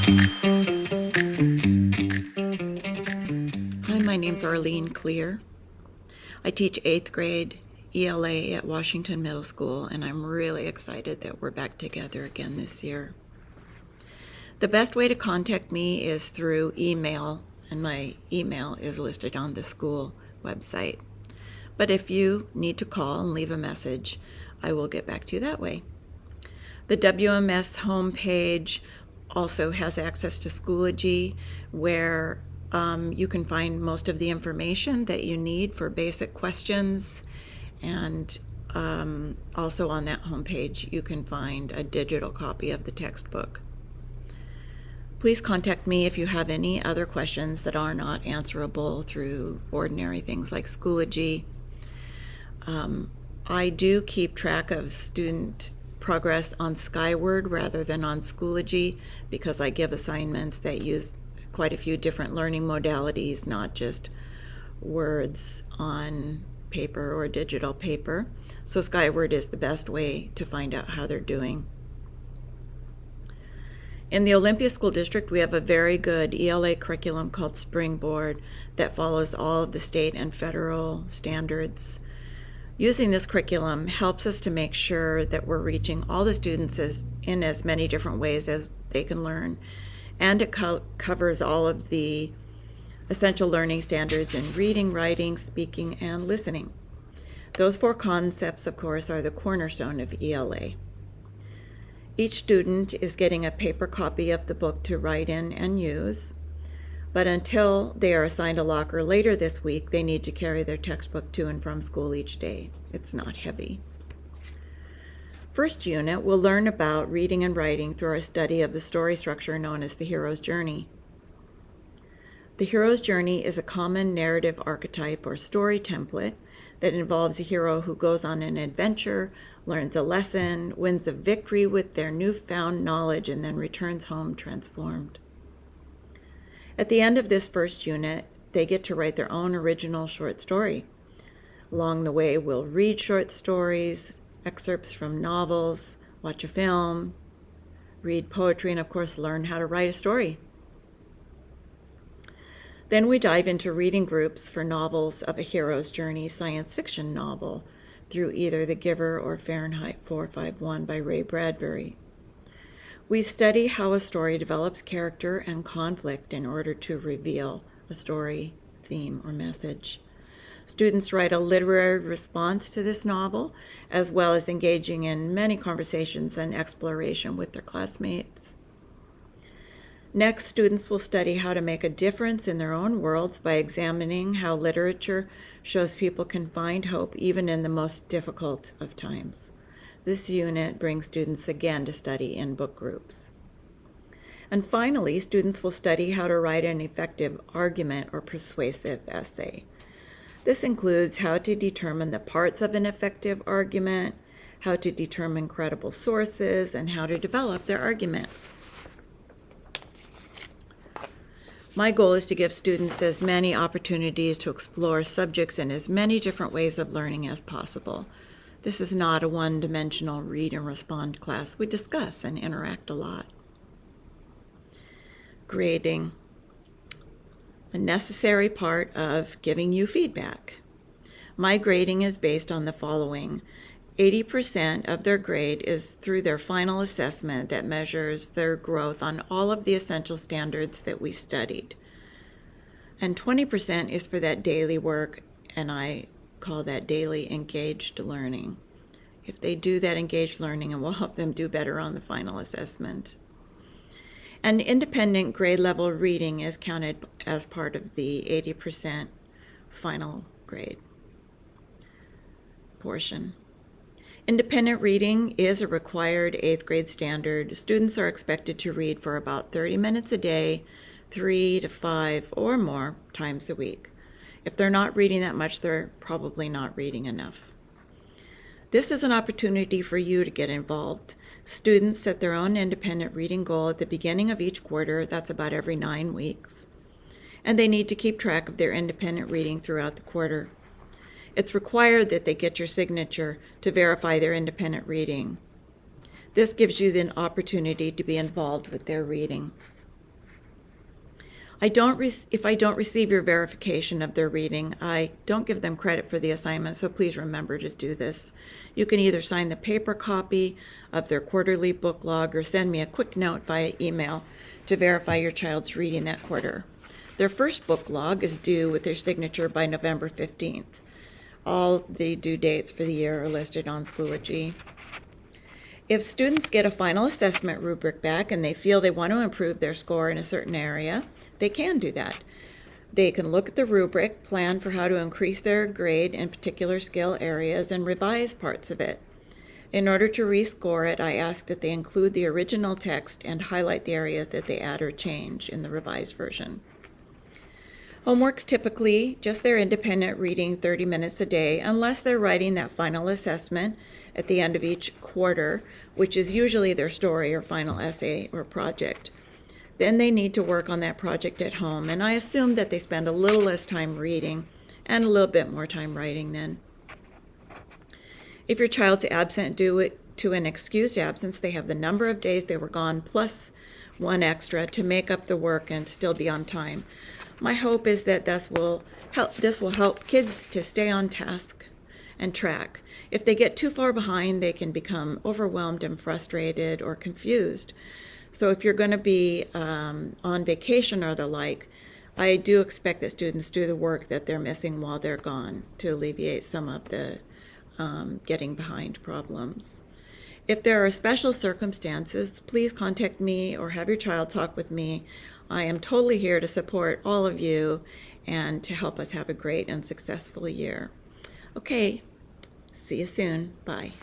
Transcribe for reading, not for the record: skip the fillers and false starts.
Hi, my name's Arlene Clear. I teach 8th grade ELA at Washington Middle School, and I'm really excited that we're back together again this year. The best way to contact me is through email, and my email is listed on the school website. But if you need to call and leave a message, I will get back to you that way. The WMS homepage also has access to Schoology, where you can find most of the information that you need for basic questions. And also on that homepage, you can find a digital copy of the textbook. Please contact me if you have any other questions that are not answerable through ordinary things like Schoology. I do keep track of student progress on Skyward rather than on Schoology because I give assignments that use quite a few different learning modalities, not just words on paper or digital paper. So Skyward is the best way to find out how they're doing. In the Olympia School District, we have a very good ELA curriculum called Springboard that follows all of the state and federal standards. Using this curriculum helps us to make sure that we're reaching all the students in as many different ways as they can learn. And it covers all of the essential learning standards in reading, writing, speaking, and listening. Those 4 concepts, of course, are the cornerstone of ELA. Each student is getting a paper copy of the book to write in and use, but until they are assigned a locker later this week, they need to carry their textbook to and from school each day. It's not heavy. First unit, we'll learn about reading and writing through our study of the story structure known as the hero's journey. The hero's journey is a common narrative archetype or story template that involves a hero who goes on an adventure, learns a lesson, wins a victory with their newfound knowledge, and then returns home transformed. At the end of this first unit, they get to write their own original short story. Along the way, we'll read short stories, excerpts from novels, watch a film, read poetry, and of course, learn how to write a story. Then we dive into reading groups for novels of a hero's journey science fiction novel through either The Giver or Fahrenheit 451 by Ray Bradbury. We study how a story develops character and conflict in order to reveal a story, theme, or message. Students write a literary response to this novel, as well as engaging in many conversations and exploration with their classmates. Next, students will study how to make a difference in their own worlds by examining how literature shows people can find hope even in the most difficult of times. This unit brings students again to study in book groups. And finally, students will study how to write an effective argument or persuasive essay. This includes how to determine the parts of an effective argument, how to determine credible sources, and how to develop their argument. My goal is to give students as many opportunities to explore subjects in as many different ways of learning as possible. This is not a one-dimensional read and respond class. We discuss and interact a lot. Grading, a necessary part of giving you feedback. My grading is based on the following. 80% of their grade is through their final assessment that measures their growth on all of the essential standards that we studied. And 20% is for that daily work, and I call that daily engaged learning. If they do that engaged learning, it will help them do better on the final assessment. And independent grade level reading is counted as part of the 80% final grade portion. Independent reading is a required 8th grade standard. Students are expected to read for about 30 minutes a day, 3 to 5 or more times a week. If they're not reading that much, they're probably not reading enough. This is an opportunity for you to get involved. Students set their own independent reading goal at the beginning of each quarter. That's about every 9 weeks. And they need to keep track of their independent reading throughout the quarter. It's required that they get your signature to verify their independent reading. This gives you the opportunity to be involved with their reading. If I don't receive your verification of their reading, I don't give them credit for the assignment, so please remember to do this. You can either sign the paper copy of their quarterly book log or send me a quick note via email to verify your child's reading that quarter. Their first book log is due with their signature by November 15th. All the due dates for the year are listed on Schoology. If students get a final assessment rubric back and they feel they want to improve their score in a certain area, they can do that. They can look at the rubric, plan for how to increase their grade in particular skill areas, and revise parts of it. In order to rescore it, I ask that they include the original text and highlight the areas that they add or change in the revised version. Homework's typically just their independent reading 30 minutes a day, unless they're writing that final assessment at the end of each quarter, which is usually their story or final essay or project. Then they need to work on that project at home, and I assume that they spend a little less time reading and a little bit more time writing then. If your child's absent due to an excused absence, they have the number of days they were gone plus one extra to make up the work and still be on time. My hope is that this will help kids to stay on task and track. If they get too far behind, they can become overwhelmed and frustrated or confused. So if you're going to be on vacation or the like, I do expect that students do the work that they're missing while they're gone to alleviate some of the getting behind problems. If there are special circumstances, please contact me or have your child talk with me. I am totally here to support all of you and to help us have a great and successful year. Okay, see you soon. Bye.